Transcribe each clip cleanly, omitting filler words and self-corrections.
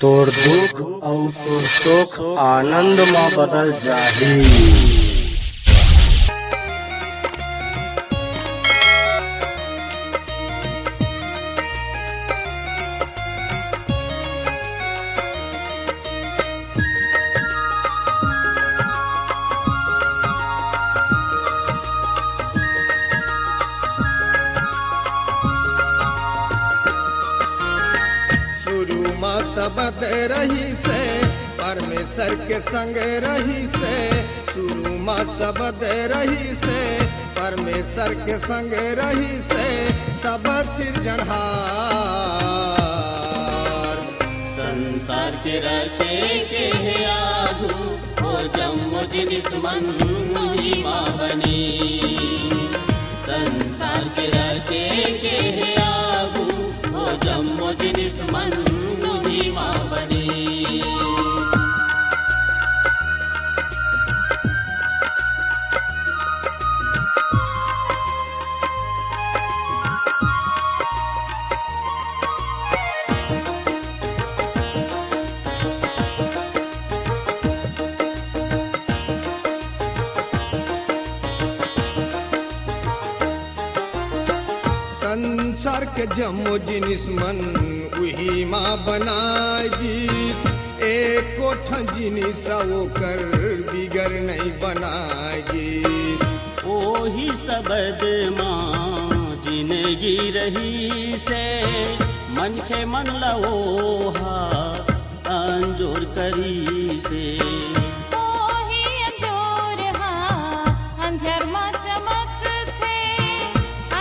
तोर दुख और तोर सुख आनंद में बदल जाही। सबद रही से परमेश्वर के संग रही से, शुरू में सबद रही से परमेश्वर के संग रही से, सब सिरजनहार संसार के रचे के है आगू ओ जम्मो जिनिस मन महिमा बनी। संसार के रचे के है आगू ओ जम्मो जिनिस मन महिमा बनी। संसार के जम्मो जिनिस मन वही माँ बनाएगी, एक जिनिस ओकर बिगर नहीं बनाएगी। ओही सबद माँ जिंदगी रही से, मन के मन लवोहा अंजोर करी से। ओही अंजोर हाँ अंधेर में चमक थे,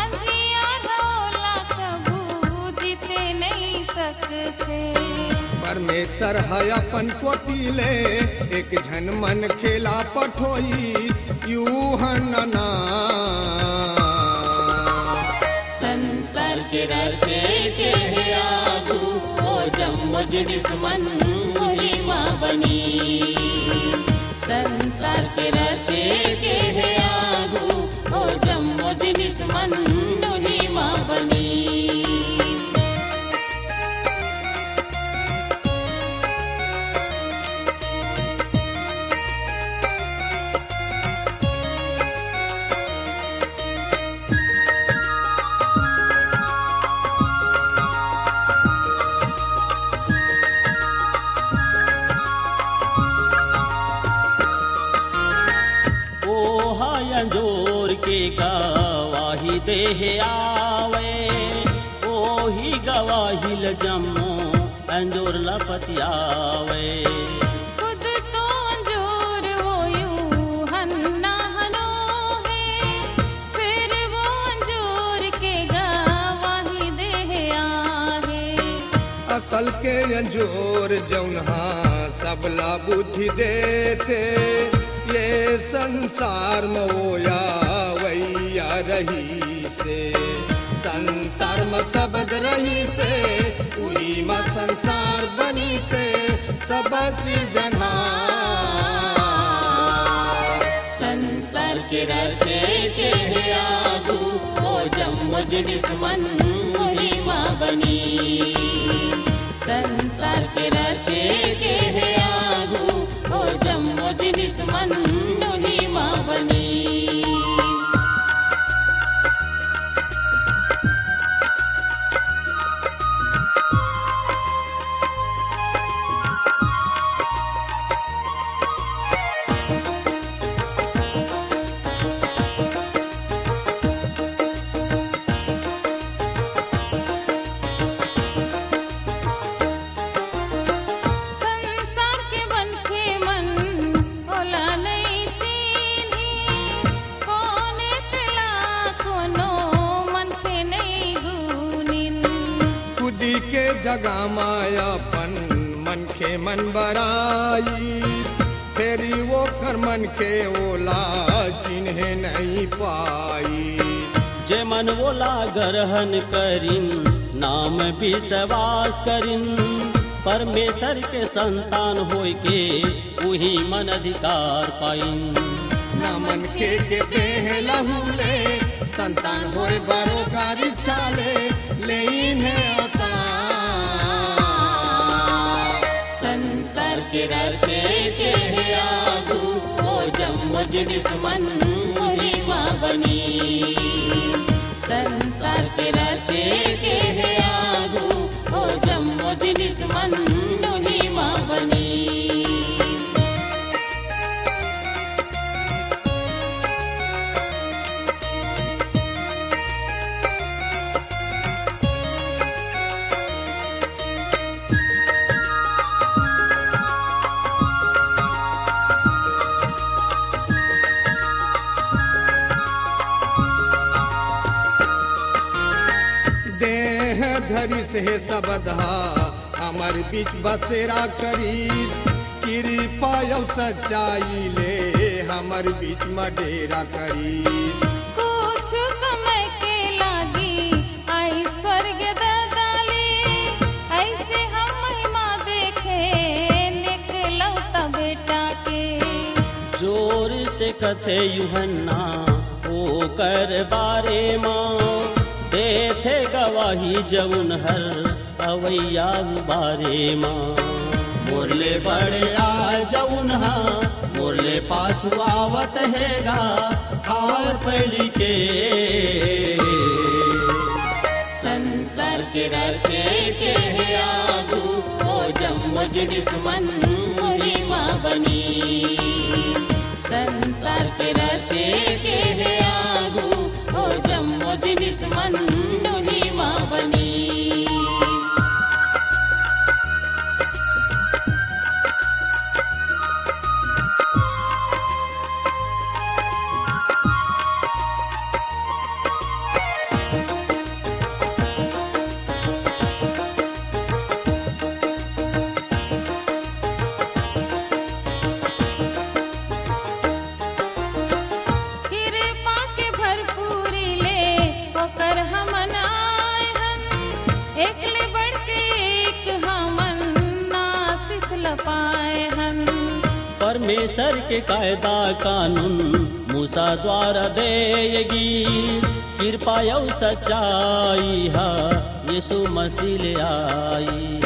अंधियार होला कबू जीते नहीं सकते। परमेश्वर है अपन कोटिले एक झन मन खेला पठोई यूहन्ना। संसार के रचे के है आगू ओ जम्मो जिनिस मन महिमा बनी। संसार के रचे के है आगू ओ जम्मो जिनिस मन महिमा बनी। अंजोर के गवाही देह आवे, ओही गवाही ल जम्मो अंजोर लपतियावे। खुद तो अंजोर वो यूहन्ना हनो है, फिर वो अंजोर के गवाही देह आहे। असल के अंजोर जौनहा सबला बुद्धि देते, ये संसार में ओया वैया रही से। संसार में सबद रही से उही में संसार बनी से, सब सिरजनहार। संसार के रचे के है आगू ओ जम्मो जिनिस मन महिमा बनी। संसार के रचे के है आगू ओ जम्मो जिनिस मन महिमा बनी। जगा मायापन मन के मन बराई, फेरी वो कर मन के ओला चिन्ह नहीं पाई। जे मन ओला ग्रहण करिन नाम विश्वास करिन, परमेश्वर के संतान होय के वही मन अधिकार पाइन। न मन के देह लहूले संतान होय बरोकार इच्छा ले इन्हें अवतार। के रचे के है आगू ओ जम्मो दुश्मन महिमा बनी संसार के रचे के है आगू ओ जम्मो दुश्मन महिमा बनी धरि से सबधा हमार बीच बसेरा करी कृपा और सच्चाई ले हमार बीच मडेरा करी कुछ समय के लागी आई स्वर्ग दादाली ऐसे हम महिमा देखे निकलौ त बेटा के जोर से कथे यूहन्ना ओ कर बारे माँ देथे गवाही जउन हर अवैया बारे माँ मोरले बड़े आ जउन हा मोरले पाछू आवत हैगा आवर पहली के संसार के रचे के है आगू ओ जम्मो दुश्मन महिमा बनी संसार के रचे के है आगू ओ जम्मो दुश्मन महिमा बनी परमेश्वर के कायदा कानून मूसा द्वारा देगी कृपा और सच्चाई हा यीशु मसीह ले आई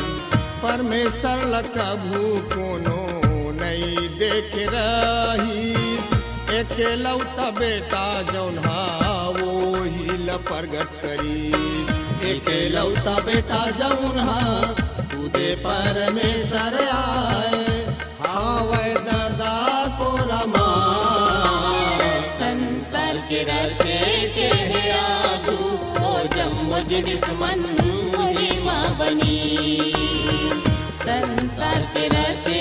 परमेश्वर लकभू कोनो नहीं देख रही एक लौता बेटा जौन हा वो ही ल प्रगट करी एक लौता बेटा जौन हा खुदे परमेश्वर आए हावे दादा को रमा संसार के रचे के है आगू ओ जम्मो दुश्मन महिमा बनी संसार के रचे